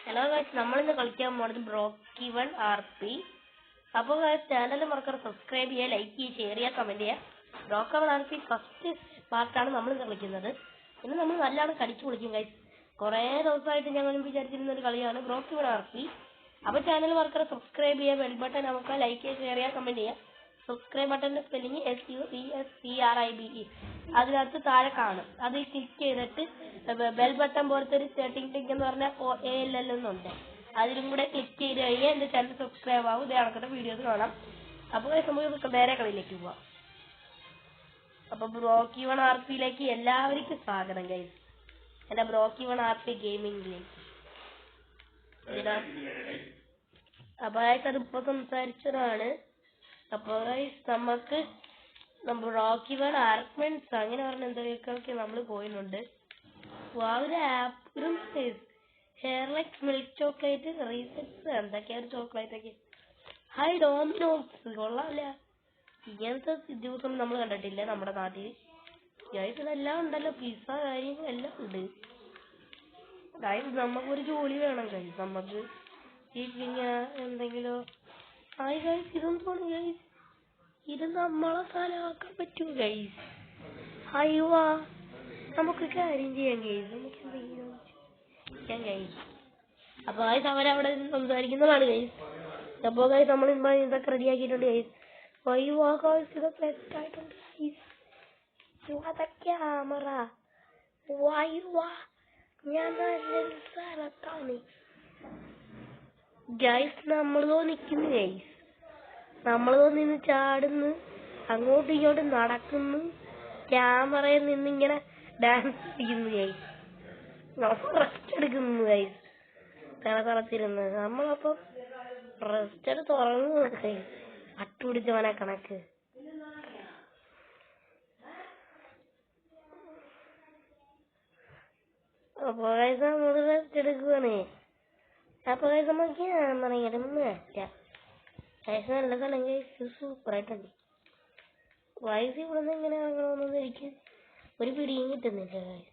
Hello guys, നമ്മളിന്ന് കളിക്കാൻ പോകുന്നത് ബ്രോക്കി 1 RP. അപ്പോൾ ഗൈസ്, ചാനൽ മറക്കാതെ സബ്സ്ക്രൈബ് ചെയ്യുക, ലൈക്ക് ചെയ്യുക, ഷെയർ ചെയ്യുക, കമന്റ് ചെയ്യുക. ബ്രോക്കി 1 RP ഫസ്റ്റ് പാർട്ടാണ് നമ്മളിന്ന് കളിക്കുന്നത്. ഇന്ന് നമ്മൾ നല്ലോണം കളിച്ചു വിളിക്കും ഗൈസ്. കുറേ ദിവസമായിട്ട് ഞങ്ങൾ വിചാരിച്ചിരുന്ന ഒരു കളിയാണ് ബ്രോക്കി 1 RP. അപ്പോൾ ചാനൽ മറക്കാതെ സബ്സ്ക്രൈബ് ചെയ്യുക, ബെൽ ബട്ടൺ നമുക്ക് ലൈക്ക് ചെയ്യുക, ഷെയർ ചെയ്യുക, കമന്റ് ചെയ്യുക. സബ്സ്ക്രൈബ് ബട്ടന്റെ സ്പെല്ലിംഗ് SUBSCRIBE. അതിനകത്ത് താഴെ കാണും. അത് ക്ലിക്ക് ചെയ്തിട്ട് ബെൽ ബട്ടൺ പോലത്തെ ഒരു ടിങ് എന്ന് പറഞ്ഞാൽ ALL എന്നുണ്ട്. അതിലും കൂടെ ക്ലിക്ക് ചെയ്ത് കഴിഞ്ഞാൽ എന്റെ ചാനൽ സബ്സ്ക്രൈബ് ആവും. ഇതേ കണക്കിന്റെ വീഡിയോസ് കാണാം. അപ്പോൾ നമുക്ക് നേരെ കളിയിലേക്ക് പോവാം. അപ്പൊ ബ്രോക്കി 1 RPയിലേക്ക് എല്ലാവർക്കും സ്വാഗതം ഗൈസ്. എന്റെ ബ്രോക്കി 1 RP ഗെയിമിംഗിലേക്ക്. അപ്പൊ അതിപ്പോ സംസാരിച്ചതാണ്. അപ്പൊ നമുക്ക് ബ്രോക്കി 1 ആർക്മെന്റ്സ് അങ്ങനെ പറഞ്ഞ എന്തൊക്കെ നമ്മൾ പോയിട്ടുണ്ട്. ഒരു ആപ്പിളും ഹെയർലൈറ്റ് മിൽക്ക് ചോക്ലേറ്റ് റീസെറ്റ്സ് എന്തൊക്കെയാ ഒരു ചോക്ലേറ്റ് ഒക്കെ. ഹൈ ഡോമിനോസ് കൊള്ളാല്ല. ഇങ്ങനത്തെ ദിവസം നമ്മൾ കണ്ടിട്ടില്ല നമ്മുടെ നാട്ടിൽ. ഇതെല്ലാം ഉണ്ടല്ലോ, പിസ്സ കാര്യങ്ങളെല്ലാം ഉണ്ട്. നമുക്കൊരു ജോലി വേണം കഴിച്ച്. നമുക്ക് എന്തെങ്കിലും ഇതൊന്നും ഗൈസ്, ഇത് നമ്മളെ സ്ഥലമാക്കാൻ പറ്റും ഗൈസ്. അയ്യോ, നമുക്ക് കാര്യം ചെയ്യാം ഗൈസ്. നമുക്ക് എന്തെങ്കിലും ചെയ്യാം ഗൈസ്. അപ്പൊ അവരവിടെ സംസാരിക്കുന്നതാണ് ഗൈസ്. അപ്പൊ ഗൈസ് നമ്മൾ ഇതൊക്കെ റെഡി ആക്കിയിട്ടുണ്ട് ഗൈസ്. അയ്യോ ഗൈസ്, ഇതൊക്കെ സെറ്റായിട്ടുണ്ട് ഗൈസ്. ക്യാമറ ഞാൻ സ്ഥലത്താണ് ഗൈസ്. നമ്മളോ നിക്കുന്നു ഗൈസ്. നമ്മളോ നിന്ന് ചാടുന്നു, അങ്ങോട്ടും ഇങ്ങോട്ടും നടക്കുന്നു, ക്യാമറയിൽ നിന്നിങ്ങനെ ഡാൻസ് കളിക്കുന്നു ഗൈസ്. നമ്മൾ റെസ്റ്റ് എടുക്കുന്നു ഗൈസ്. തളത്തിരുന്ന് നമ്മളപ്പോ റെസ്റ്റ് എടുത്ത് ഉറങ്ങുന്നു ഗൈസ്. അട്ടുപിടിച്ചവനെ കണക്ക്. അപ്പൊ ഗൈസ് നമ്മൾ റെസ്റ്റ് എടുക്കുവാണേ. അപ്പൊ ഗൈസ് നമുക്ക് നല്ല സ്ഥലം ഗൈസ്, സൂപ്പറായിട്ടുണ്ട്. വയസ്സ് ഇവിടുന്ന് എങ്ങനെ ഇറങ്ങണമെന്നൊന്നും എനിക്ക് ഒരു പിടിയും കിട്ടുന്നില്ല ഗൈസ്.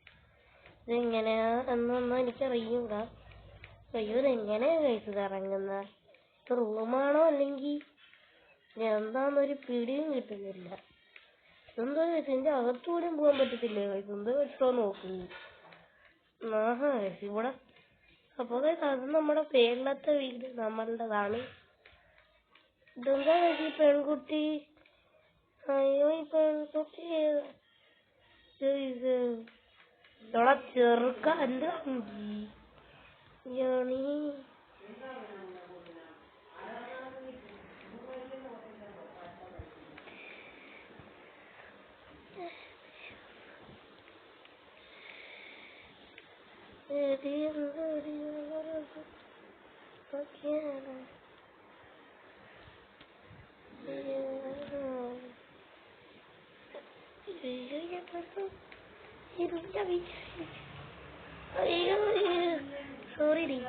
ഇതെങ്ങനെയാ എന്നൊന്നും എനിക്കറിയൂടാ. അയ്യോ, ഇതെങ്ങനെയാ ഗൈസ് ഇത് ഇറങ്ങുന്ന? റൂമാണോ അല്ലെങ്കിൽ എന്താന്നൊരു പിടിയും കിട്ടുന്നില്ല. എന്തോ ഗൈസ്, എന്റെ അകത്തൂടെയും പോകാൻ പറ്റത്തില്ല ഗൈസ്. എന്തോ വെച്ചോ നോക്കുന്നു. ആഹാ ഗൈസ് ഇവിടെ. അപ്പൊ ഗൈസ് അത് നമ്മുടെ പേരിലത്തെ വീട് നമ്മളുടേതാണ്. ഇതെന്താ ഗൈസ് ഈ പെൺകുട്ടി? അയ്യോ, ഈ പെൺകുട്ടി ഇവിടെ ചെറുക്ക എന്താ ജോണി? Sorry D.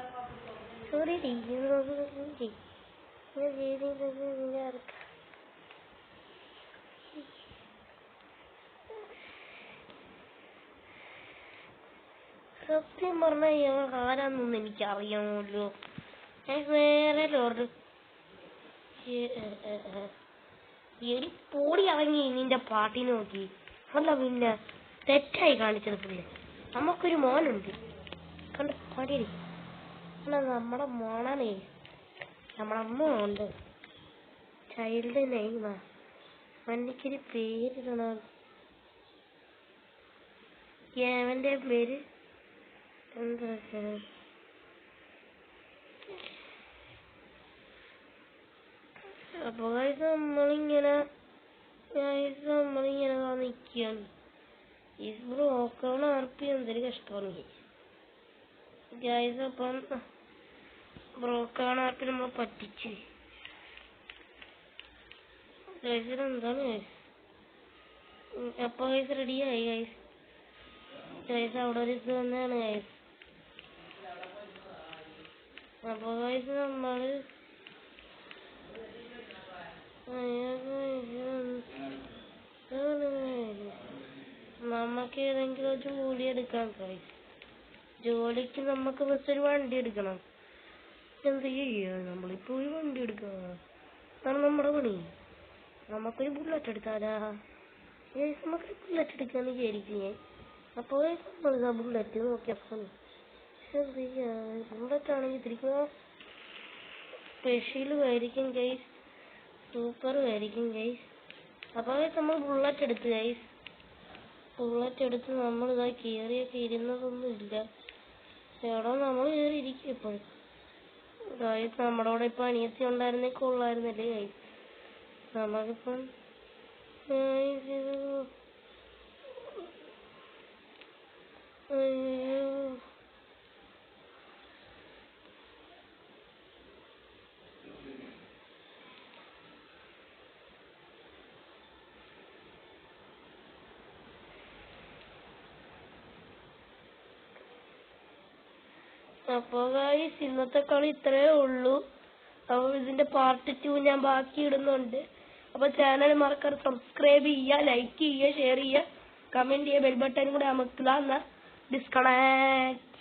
സത്യം പറഞ്ഞ ആരാന്നൊന്നും എനിക്ക് അറിയാമല്ലോ. വേറെ ലോഡ് എലി പോടി ഇറങ്ങി നിന്റെ പാട്ടിന് നോക്കി. അല്ല പിന്നെ തെറ്റായി കാണിച്ചത് പുള്ളി. നമുക്കൊരു മോനുണ്ട് കണ്ട പാടിയടി. അല്ല നമ്മുടെ മോണാണേ, നമ്മളമ്മ ഉണ്ട്. ചൈൽഡ് നെയ്മാ മന്നിക്കൊരു പേരിടണം. അവന്റെ പേര് എന്താ? അപ്പൊ നമ്മളിങ്ങനെ നിക്കാണ്. ഈ ബ്രോക്കി 1 RP എന്തൊരു കഷ്ടമാണ് ഗൈസ്. അപ്പം ബ്രോക്കി 1 RP നമ്മൾ പറ്റിച്ച് ഗൈസ്. എന്താണ് ഗൈസ്? അപ്പൊ ഗൈസ് റെഡിയായി ഗൈസ്. ഗൈസ് അവിടെ ഒരു ഇത് തന്നെയാണ് ഗൈസ്. അപ്പൊ ഗൈസ് നമ്മള് നമുക്ക് ഏതെങ്കിലും ജോലി എടുക്കാം ഗൈസ്. ജോലിക്ക് നമുക്ക് ബസ് ഒരു വണ്ടി എടുക്കണം. എന്ത് ചെയ്യാ, നമ്മളിപ്പോ ഒരു വണ്ടി എടുക്കുക, അതാണ് നമ്മുടെ പണി. നമുക്കൊരു ബുള്ളറ്റ് എടുത്താലാ? നമുക്കൊരു ബുള്ളറ്റ് എടുക്കാന്ന് വിചാരിക്കും ഞാൻ. അപ്പോൾ നമ്മളിതാ ബുള്ളറ്റ് നോക്കിയപ്പോൾ ബുള്ളറ്റ് ആണെങ്കിൽ തിരിക്കുക സ്പെഷ്യലും ആയിരിക്കും ഗൈസ്, സൂപ്പറും ആയിരിക്കും ഗൈസ്. അപ്പോൾ നമ്മൾ ബുള്ളറ്റ് എടുത്ത് ഗൈസ്, ബുള്ളറ്റ് എടുത്ത് നമ്മളിതാ കയറിയൊക്കെ ഇരുന്നതൊന്നും ഇല്ല. എവിടെ നമ്മൾ കയറി ഇരിക്കും ഇപ്പോഴും ഗൈസ്. നമ്മുടെ കൂടെ ഇപ്പം അനിയത്തി ഉണ്ടായിരുന്നേ കൊള്ളായിരുന്നല്ലേ ഗൈസ്. നമുക്കിപ്പം അപ്പോൾ ഗൈസ് ഇന്നത്തെ കളി ഇത്രയേ ഉള്ളൂ. അപ്പോൾ ഇതിന്റെ പാർട്ട് 2 ഞാൻ ബാക്കി ഇടുന്നുണ്ട്. അപ്പോൾ ചാനൽ മറക്കാതെ സബ്സ്ക്രൈബ് ചെയ്യുക, ലൈക്ക് ചെയ്യുക, ഷെയർ ചെയ്യുക, കമന്റ് ചെയ്യുക, ബെൽ ബട്ടൺ കൂടെ അമർത്തുക. എന്നാ ഡിസ്കണക്ട്.